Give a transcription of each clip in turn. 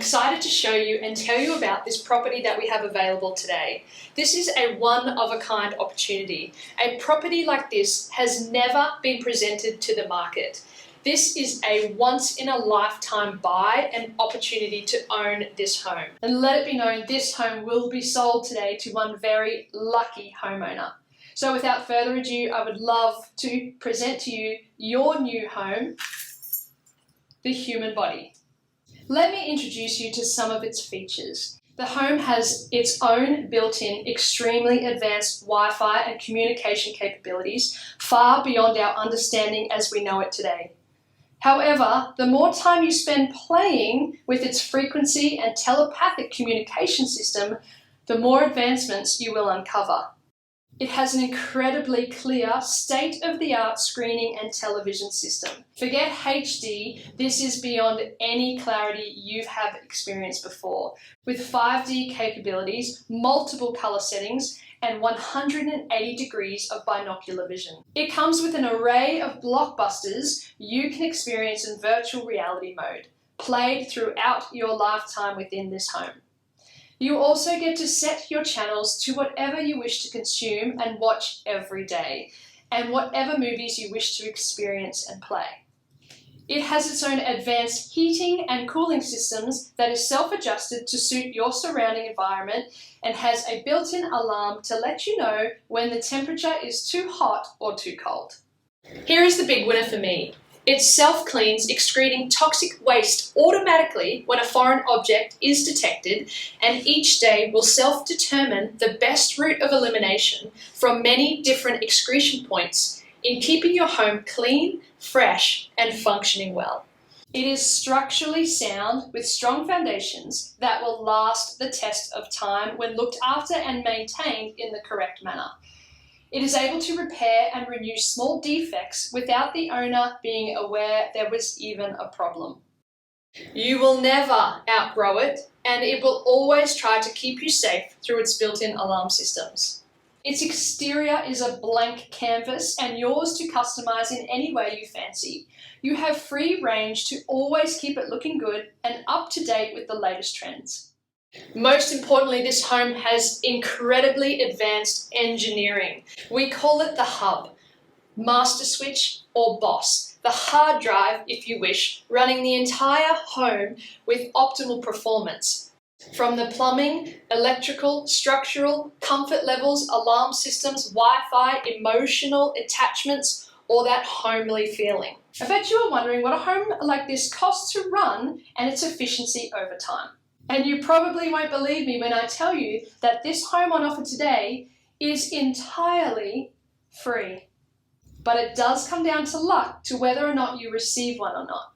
excited to show you and tell you about this property that we have available today. This is a one-of-a-kind opportunity. A property like this has never been presented to the market. This is a once-in-a-lifetime buy and opportunity to own this home. And let it be known, this home will be sold today to one very lucky homeowner. So without further ado, I would love to present to you your new home, the human body. Let me introduce you to some of its features. The home has its own built-in, extremely advanced Wi-Fi and communication capabilities, far beyond our understanding as we know it today. However, the more time you spend playing with its frequency and telepathic communication system, the more advancements you will uncover. It has an incredibly clear, state-of-the-art screening and television system. Forget HD, this is beyond any clarity you have experienced before, with 5D capabilities, multiple color settings, and 180 degrees of binocular vision. It comes with an array of blockbusters you can experience in virtual reality mode, played throughout your lifetime within this home. You also get to set your channels to whatever you wish to consume and watch every day, and whatever movies you wish to experience and play. It has its own advanced heating and cooling systems that is self-adjusted to suit your surrounding environment and has a built-in alarm to let you know when the temperature is too hot or too cold. Here is the big winner for me. It self-cleans, excreting toxic waste automatically when a foreign object is detected, and each day will self-determine the best route of elimination from many different excretion points in keeping your home clean, fresh, and functioning well. It is structurally sound with strong foundations that will last the test of time when looked after and maintained in the correct manner. It is able to repair and renew small defects without the owner being aware there was even a problem. You will never outgrow it, and it will always try to keep you safe through its built-in alarm systems. Its exterior is a blank canvas and yours to customize in any way you fancy. You have free range to always keep it looking good and up to date with the latest trends. Most importantly, this home has incredibly advanced engineering. We call it the hub, master switch or boss, the hard drive if you wish, running the entire home with optimal performance. From the plumbing, electrical, structural, comfort levels, alarm systems, Wi-Fi, emotional attachments, or that homely feeling. I bet you are wondering what a home like this costs to run and its efficiency over time. And you probably won't believe me when I tell you that this home on offer today is entirely free. But it does come down to luck to whether or not you receive one or not.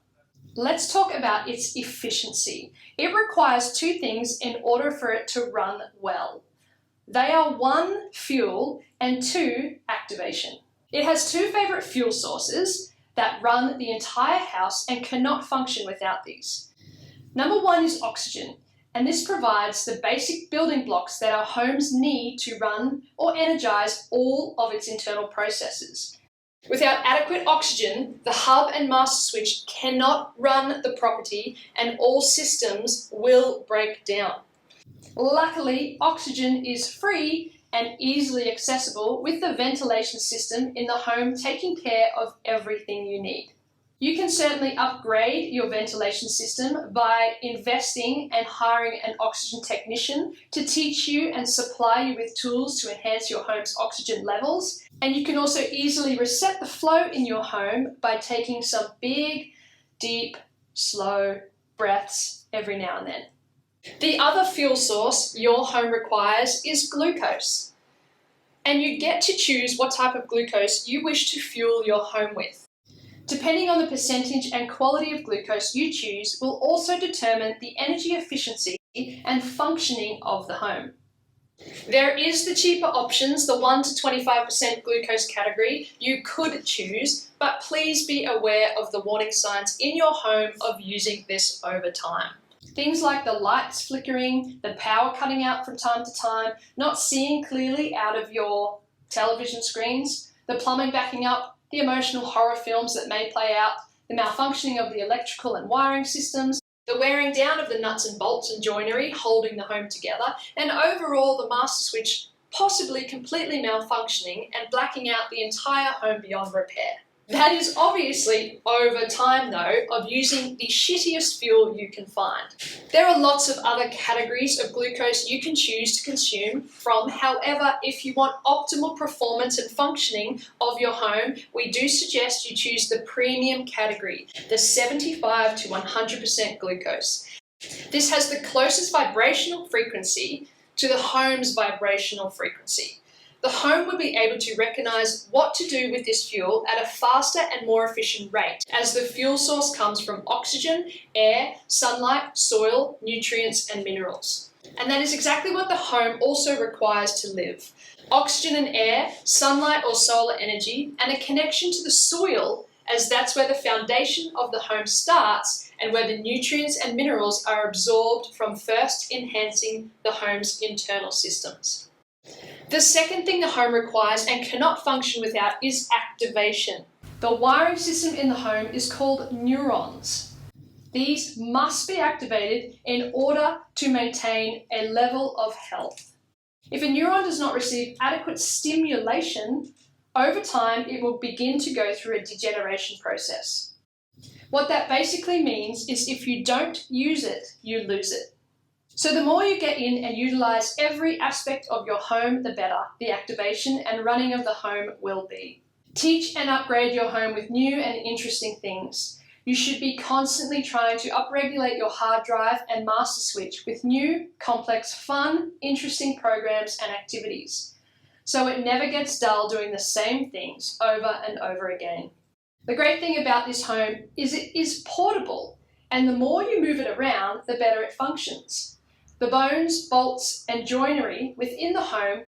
Let's talk about its efficiency. It requires two things in order for it to run well. They are 1, fuel, and 2, activation. It has 2 favorite fuel sources that run the entire house and cannot function without these. Number 1 is oxygen, and this provides the basic building blocks that our homes need to run or energize all of its internal processes. Without adequate oxygen, the hub and master switch cannot run the property and all systems will break down. Luckily, oxygen is free and easily accessible with the ventilation system in the home taking care of everything you need. You can certainly upgrade your ventilation system by investing and hiring an oxygen technician to teach you and supply you with tools to enhance your home's oxygen levels. And you can also easily reset the flow in your home by taking some big, deep, slow breaths every now and then. The other fuel source your home requires is glucose. And you get to choose what type of glucose you wish to fuel your home with. Depending on the percentage and quality of glucose you choose will also determine the energy efficiency and functioning of the home. There is the cheaper options, the 1 to 25% glucose category you could choose, but please be aware of the warning signs in your home of using this over time. Things like the lights flickering, the power cutting out from time to time, not seeing clearly out of your television screens, the plumbing backing up, the emotional horror films that may play out, the malfunctioning of the electrical and wiring systems, the wearing down of the nuts and bolts and joinery holding the home together, and overall the master switch possibly completely malfunctioning and blacking out the entire home beyond repair. That is obviously over time though of using the shittiest fuel you can find. There are lots of other categories of glucose you can choose to consume from. However, if you want optimal performance and functioning of your home, we do suggest you choose the premium category, the 75 to 100% glucose. This has the closest vibrational frequency to the home's vibrational frequency. The home will be able to recognize what to do with this fuel at a faster and more efficient rate, as the fuel source comes from oxygen, air, sunlight, soil, nutrients, and minerals. And that is exactly what the home also requires to live. Oxygen and air, sunlight or solar energy, and a connection to the soil, as that's where the foundation of the home starts and where the nutrients and minerals are absorbed from first enhancing the home's internal systems. The second thing the home requires and cannot function without is activation. The wiring system in the home is called neurons. These must be activated in order to maintain a level of health. If a neuron does not receive adequate stimulation, over time it will begin to go through a degeneration process. What that basically means is if you don't use it, you lose it. So the more you get in and utilize every aspect of your home, the better the activation and running of the home will be. Teach and upgrade your home with new and interesting things. You should be constantly trying to upregulate your hard drive and master switch with new, complex, fun, interesting programs and activities, so it never gets dull doing the same things over and over again. The great thing about this home is it is portable, and the more you move it around, the better it functions. The bones, bolts, and joinery within the home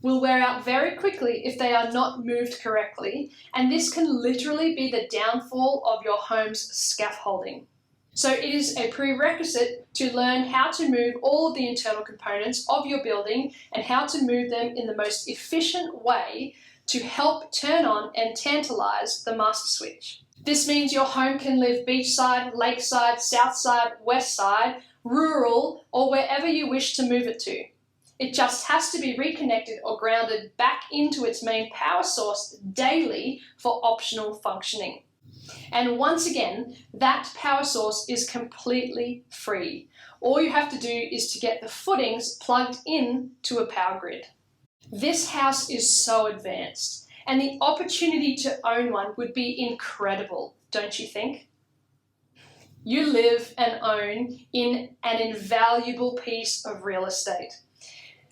will wear out very quickly if they are not moved correctly, and this can literally be the downfall of your home's scaffolding. So it is a prerequisite to learn how to move all of the internal components of your building and how to move them in the most efficient way to help turn on and tantalize the master switch. This means your home can live beachside, lakeside, south side, west side, rural, or wherever you wish to move it to. It just has to be reconnected or grounded back into its main power source daily for optimal functioning. And once again, that power source is completely free. All you have to do is to get the footings plugged in to a power grid. This house is so advanced, and the opportunity to own one would be incredible, don't you think? You live and own in an invaluable piece of real estate.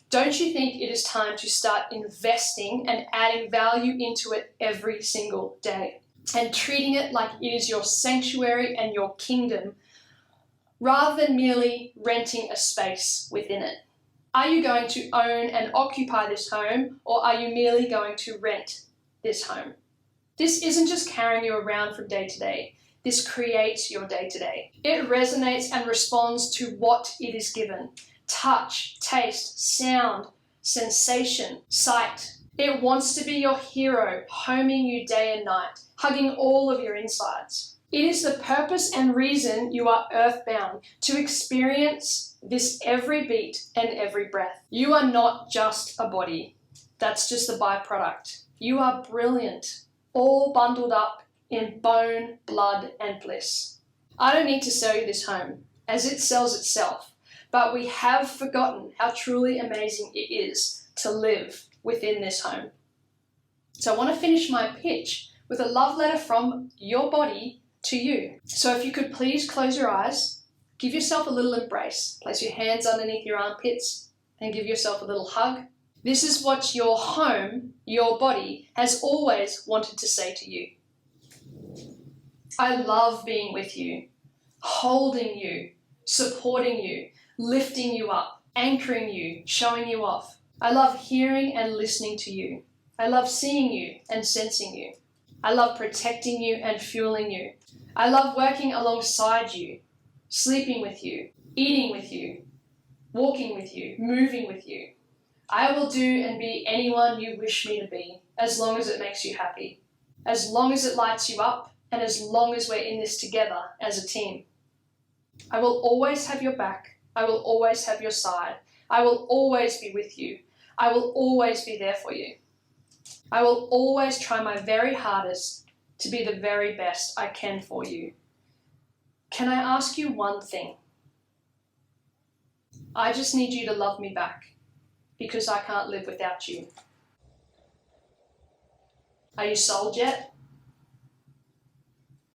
Don't you think it is time to start investing and adding value into it every single day and treating it like it is your sanctuary and your kingdom rather than merely renting a space within it? Are you going to own and occupy this home, or are you merely going to rent this home? This isn't just carrying you around from day to day. This creates your day-to-day. It resonates and responds to what it is given. Touch, taste, sound, sensation, sight. It wants to be your hero, homing you day and night, hugging all of your insides. It is the purpose and reason you are earthbound, to experience this every beat and every breath. You are not just a body. That's just a byproduct. You are brilliant, all bundled up in bone, blood, and bliss. I don't need to sell you this home, as it sells itself, but we have forgotten how truly amazing it is to live within this home. So I want to finish my pitch with a love letter from your body to you. So if you could please close your eyes, give yourself a little embrace, place your hands underneath your armpits, and give yourself a little hug. This is what your home, your body, has always wanted to say to you. I love being with you, holding you, supporting you, lifting you up, anchoring you, showing you off. I love hearing and listening to you. I love seeing you and sensing you. I love protecting you and fueling you. I love working alongside you, sleeping with you, eating with you, walking with you, moving with you. I will do and be anyone you wish me to be, as long as it makes you happy, as long as it lights you up, and as long as we're in this together as a team. I will always have your back. I will always have your side. I will always be with you. I will always be there for you. I will always try my very hardest to be the very best I can for you. Can I ask you one thing? I just need you to love me back, because I can't live without you. Are you sold yet?